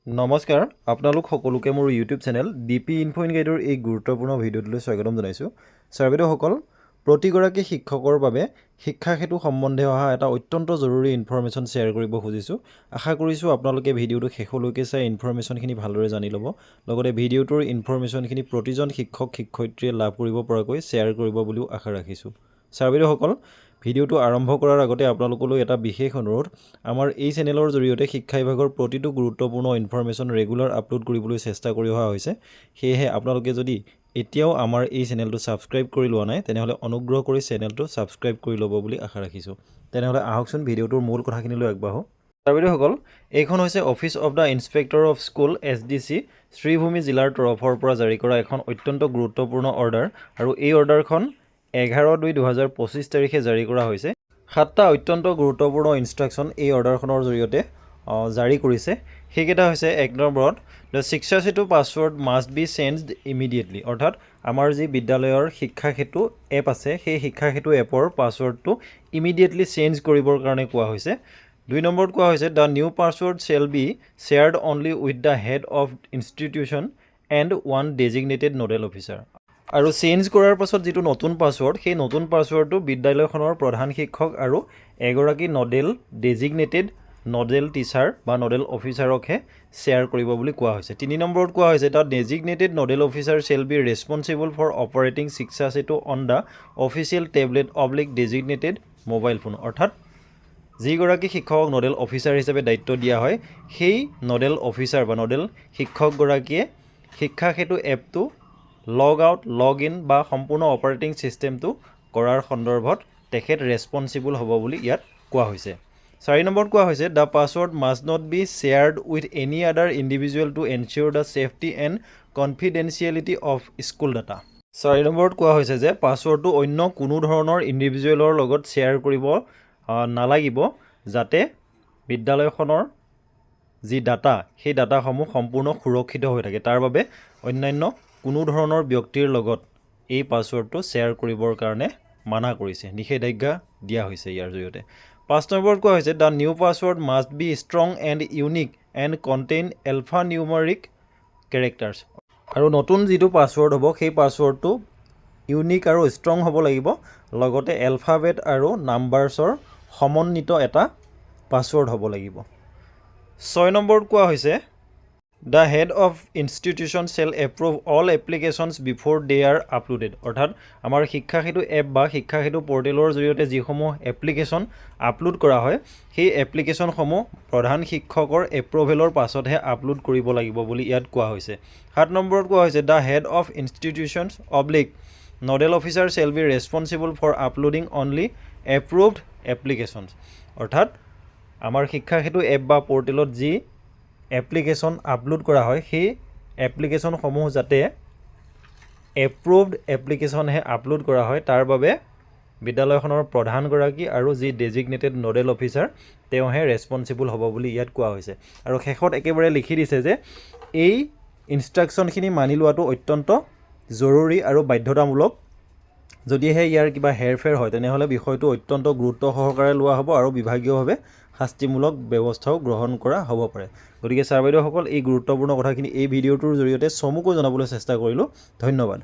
নমস্কাৰ আপোনালোক সকলোকে মোৰ YouTube channel DP info in গাইডৰ এই গুৰুত্বপূৰ্ণ ভিডিঅ'টোলৈ স্বাগতম জনাইছোঁ। ছাৰ বাইদেউসকল, প্ৰতিগৰাকী শিক্ষকৰ বাবে শিক্ষা সেতু সম্বন্ধে অহা এটা অত্যন্ত জৰুৰী ইনফৰমেশ্যন শ্বেয়াৰ কৰিব খুজিছোঁ। আশা কৰিছোঁ আপোনালোকে ভিডিঅ'টো শেষলৈকে চাই ইনফৰমেশ্যনখিনি ভালদৰে জানি ল'ব। লগতে ভিডিঅ'টোৰ ইনফৰমেশ্যনখিনি প্ৰতিজন শিক্ষক শিক্ষয়িত্ৰীয়ে লাভ কৰিব পৰাকৈ শ্বেয়াৰ কৰিব বুলিও আশা ৰাখিছোঁ। ছাৰ বাইদেউসকল, ভিডিঅ'টো আৰম্ভ কৰাৰ আগতে আপোনালোকলৈ এটা বিশেষ অনুৰোধ। আমাৰ এই চেনেলৰ জৰিয়তে শিক্ষা বিভাগৰ প্ৰতিটো গুৰুত্বপূৰ্ণ ইনফৰমেশ্যন ৰেগুলাৰ আপলোড কৰিবলৈ চেষ্টা কৰি অহা হৈছে। সেয়েহে আপোনালোকে যদি এতিয়াও আমাৰ এই চেনেলটো ছাবস্ক্ৰাইব কৰি লোৱা নাই তেনেহ'লে অনুগ্ৰহ কৰি চেনেলটো ছাবস্ক্ৰাইব কৰি ল'ব বুলি আশা ৰাখিছোঁ। তেনেহ'লে আহকচোন ভিডিঅ'টোৰ মূল কথাখিনিলৈ আগবাঢ়োঁ। ছাৰ বাইদেউসকল, এইখন হৈছে office of the inspector of school SDC Sribhumi জিলাৰ তৰফৰ পৰা জাৰি কৰা এখন অত্যন্ত গুৰুত্বপূৰ্ণ অৰ্ডাৰ, আৰু এই অৰ্ডাৰখন 11/2/2025 তাৰিখে জাৰি কৰা হৈছে। 7টা অত্যন্ত গুৰুত্বপূৰ্ণ ইনষ্ট্ৰাকশ্যন এই অৰ্ডাৰখনৰ জৰিয়তে জাৰি কৰিছে। সেইকেইটা হৈছে 1 নম্বৰত, দ্য শিক্ষা সেতু password must be changed immediately, অৰ্থাৎ আমাৰ যি বিদ্যালয়ৰ শিক্ষা সেতু এপ আছে সেই শিক্ষা সেতু এপৰ পাছৱৰ্ডটো ইমিডিয়েটলি চেঞ্জ কৰিবৰ কাৰণে কোৱা হৈছে। 2 নম্বৰত কোৱা হৈছে, the new password shall be shared only with the head of institution and one designated nodal officer. আৰু চেঞ্জ কৰাৰ পাছত যিটো নতুন পাছৱৰ্ড, সেই নতুন পাছৱৰ্ডটো বিদ্যালয়খনৰ প্ৰধান শিক্ষক আৰু এগৰাকী ডেজিগনেটেড নডেল টিচাৰ বা নডেল অফিচাৰকহে শ্বেয়াৰ কৰিব বুলি কোৱা হৈছে। 3 নম্বৰত কোৱা হৈছে, the designated nodal officer shall be responsible for operating Shiksha Setu on the official tablet designated mobile phone, অৰ্থাৎ যিগৰাকী শিক্ষকক নডেল অফিচাৰ হিচাপে দায়িত্ব দিয়া হয় সেই নডেল অফিচাৰ বা নডেল শিক্ষকগৰাকীয়ে শিক্ষা সেতু এপটো লগ আউট, লগ ইন বা সম্পূৰ্ণ অপাৰেটিং ছিষ্টেমটো কৰাৰ সন্দৰ্ভত তেখেত ৰেছপনচিবল হ'ব বুলি ইয়াত কোৱা হৈছে। 4 নম্বৰত কোৱা হৈছে, the password must not be shared with any other individual to ensure the safety and confidentiality of school data. 4 নম্বৰত কোৱা হৈছে যে পাছৱৰ্ডটো অন্য কোনো ধৰণৰ ইণ্ডিভিজুৱেলৰ লগত শ্বেয়াৰ কৰিব নালাগিব, যাতে বিদ্যালয়খনৰ যি ডাটা সেই ডাটাসমূহ সম্পূৰ্ণ সুৰক্ষিত হৈ থাকে। তাৰ বাবে অন্যান্য কোনো ধৰণৰ ব্যক্তিৰ লগত এই পাছৱৰ্ডটো শ্বেয়াৰ কৰিবৰ কাৰণে মানা কৰিছে, নিষেধাজ্ঞা দিয়া হৈছে ইয়াৰ জৰিয়তে। 5 নম্বৰত কোৱা হৈছে, the new password must B strong and unique and contain alpha numeric characters. আৰু নতুন যিটো পাছৱৰ্ড হ'ব সেই পাছৱৰ্ডটো ইউনিক আৰু ষ্ট্ৰং হ'ব লাগিব, লগতে এলফাবেট আৰু নাম্বাৰছৰ সমন্বিত এটা পাছৱৰ্ড হ'ব লাগিব। 6 নম্বৰত কোৱা হৈছে, the head of institution shall approve all applications before they are uploaded, অৰ্থাৎ আমাৰ শিক্ষা সেতু এপ বা শিক্ষা সেতু পৰ্টেলৰ জৰিয়তে যিসমূহ এপ্লিকেশ্যন আপলোড কৰা হয় সেই এপ্লিকেশ্যনসমূহ প্ৰধান শিক্ষকৰ এপ্ৰুভেলৰ পাছতহে আপলোড কৰিব লাগিব বুলি ইয়াত কোৱা হৈছে। 7 নম্বৰত কোৱা হৈছে, the head of institutions nodal officer shall be responsible for uploading only approved applications, অৰ্থাৎ আমাৰ শিক্ষা সেতু এপ বা পৰ্টেলত যি এপ্লিকেশ্যন আপলোড কৰা হয় সেই এপ্লিকেশ্যনসমূহ যাতে এপ্ৰুভড এপ্লিকেশ্যনহে আপলোড কৰা হয়, তাৰ বাবে বিদ্যালয়খনৰ প্ৰধানগৰাকী আৰু যি ডেজিগনেটেড নডেল অফিচাৰ তেওঁহে ৰেছপনচিবল হ'ব বুলি ইয়াত কোৱা হৈছে। আৰু শেষত একেবাৰে লিখি দিছে যে এই ইনষ্ট্ৰাকশ্যনখিনি মানি লোৱাটো অত্যন্ত জৰুৰী আৰু বাধ্যতামূলক। যদিহে ইয়াৰ কিবা হেৰফেৰ হয় তেনেহ'লে বিষয়টো অত্যন্ত গুৰুত্ব সহকাৰে লোৱা হ'ব আৰু বিভাগীয়ভাৱে শাস্তিমূলক ব্যৱস্থাও গ্ৰহণ কৰা হ'ব পাৰে। গতিকে ছাৰ বাইদেউসকল, এই গুৰুত্বপূৰ্ণ কথাখিনি এই ভিডিঅ'টোৰ জৰিয়তে চমুকৈ জনাবলৈ চেষ্টা কৰিলোঁ। ধন্যবাদ।